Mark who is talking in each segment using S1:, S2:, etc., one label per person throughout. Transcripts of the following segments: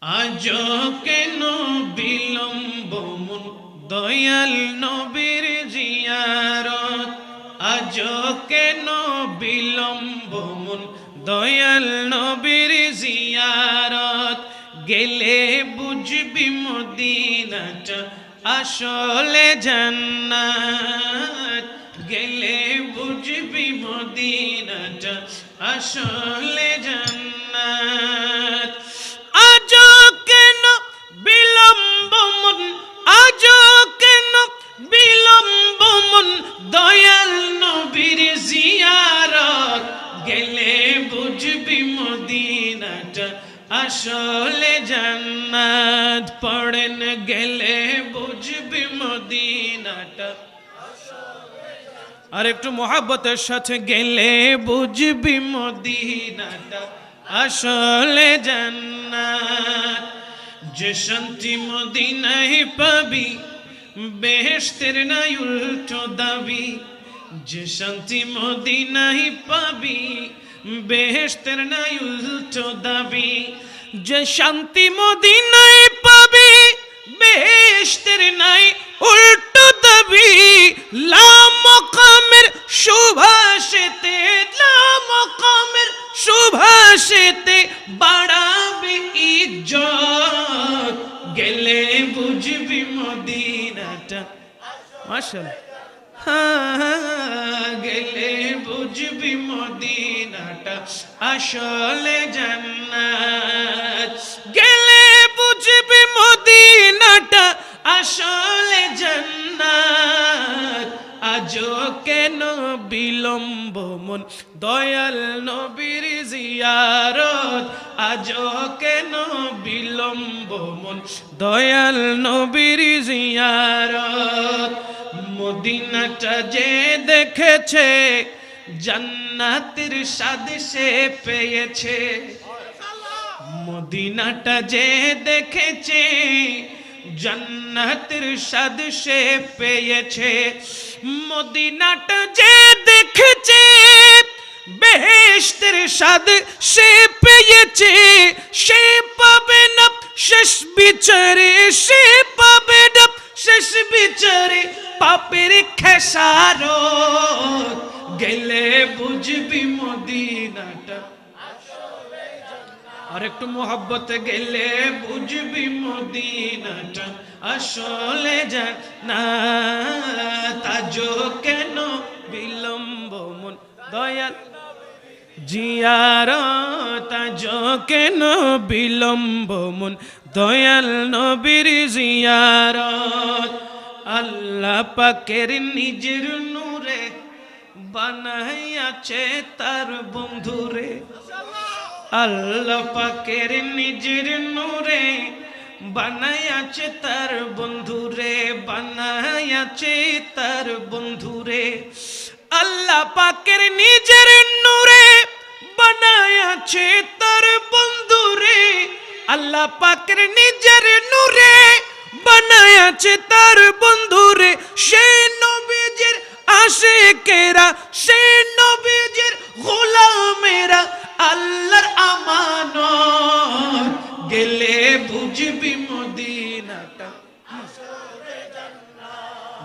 S1: আজ কেন বিলম্ব মন দয়াল নবীর জিয়ারত, আজ কেন বিলম্ব মন দয়াল নবীর জিয়ারত, গেলে বুঝবি মদিনাটা আসলে জান্নাত, গেলে বুঝবি মদিনাটা আসলে জান্নাত। আজ কেন বিলম্ব মন, আজ কেন বিলম্ব মন দয়াল নবীর জিয়ারত, গেলে বুঝবি মদিনাটা আসলে জান্নাত। পড়েন গেলে বুঝবি মদিনাটা, আর একটু মোহাব্বতের সাথে গেলে বুঝবি মদিনাটা আসলে জান্নাত। যে শান্তি মদিনায় পাবি বেহেশতের নাই উল্টো দাবি, যে শান্তি মদিনায় পাবি বেহেশতের নাই উল্টো দাবি, যে শান্তি মদিনায় পাবি বেহেশতের নাই উল্টো দাবি। লা মকামের সুভাষিতে, লা মকামের সুভাষিতে বাড়াবে ইজ্জত, গেলে বুঝবি মদিনাটা মাশাআল্লাহ, গেলে বুঝবি মদিনাটা আসলে জান্নাত, গেলে বুঝবি মদিনাটা আসলে জান্নাত। আজ কেন বিলম্ব মন দয়াল নবীর জিয়ারত, আজ কেন বিলম্ব মন দয়াল নবীর জিয়ারত। মদিনাটা যে দেখেছে জান্নাতের স্বাদ সে পেয়েছে, মদিনাটা যে দেখেছে জান্নাতের স্বাদ সে পেয়েছে, মদিনাটা যে দেখেছে বেহেশতের স্বাদ সে পেয়েছে। সে পাবে না শেষ বিচারে, সে পাবে না শেষ বিচারে পাপের খেসারত, গেলে বুঝবি মদিনাটা, আর একটু মোহাব্বতে গেলে বুঝবি মদিনাটা আসলে জান্নাত। আজ কেন বিলম্ব মন দয়াল জিয়ারত, আজ কেন বিলম্ব মন দয়াল নবীর জিয়ারত। আল্লাহ পাকের নিজের নূরে বানাইয়াছে তার বন্ধুরে, আল্লাহ পাকের নিজের নূরে বানাইয়াছে তার বন্ধুরে, বানাইয়াছে তার বন্ধুরে। আল্লাহ পাকের নিজের নূরে বানাইয়াছে তার বন্ধুরে, আল্লাহ পাকের নিজের নূরে বানাইয়াছে তার বন্ধুরে। সেই নবীজির আশিকেরা, সেই নবীজির গোলামেরা আল্লাহর আমানত, গেলে বুঝবি মদিনাটা,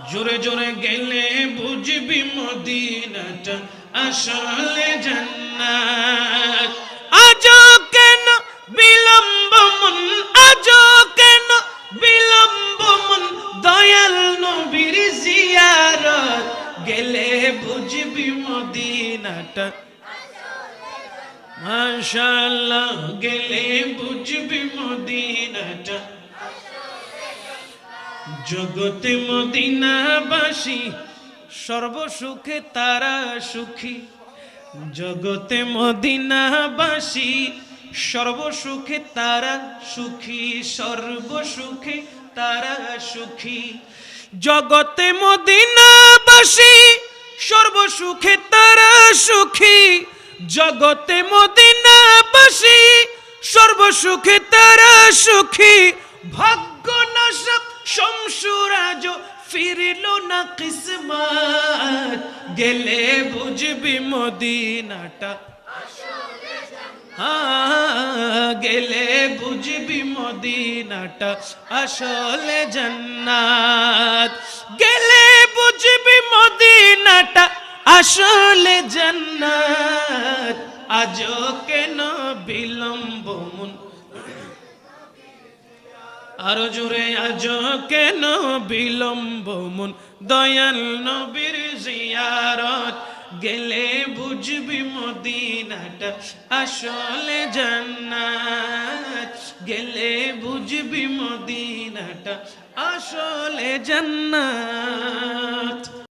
S1: জোরে জোরে গেলে বুঝবি মদিনাটা আসলে জান্নাত। আজ কেন বিলম্ব মন, আজ কেন বিলম্ব মন দয়াল নবীর জিয়ারত, গেলে বুঝবি মদিনাটা মাশাআল্লাহ, গেলে বুঝবি মদিনাটা। জগতে মদিনাবাসী সর্বসুখে তারা সুখী, জগতে মদিনাবাসী সর্বসুখে তারা সুখী, সর্বসুখে তারা সুখী। জগতে মদিনাবাসী সর্বসুখে তারা সুখী, জগতে মদিনাবাসী সর্বসুখে তারা সুখী। ভাগ্য নাশক শমসুরাজ ফিরিল না কিসমত, গেলে বুঝবি মদিনাটা আসলে জান্নাত। গেলে বুঝবি মদিনাটা আসলে জান্নাত, গেলে বুঝবি মদিনাটা আসলে জান্নাত। আজও কেন বিলম্ব মন, আরো জোরে আজও কেন বিলম্ব মন, দয়াল নবীর জিয়ারত গেলে বুঝবি মদিনাটা আসলে জান্নাত, গেলে বুঝবি মদিনাটা আসলে জান্নাত।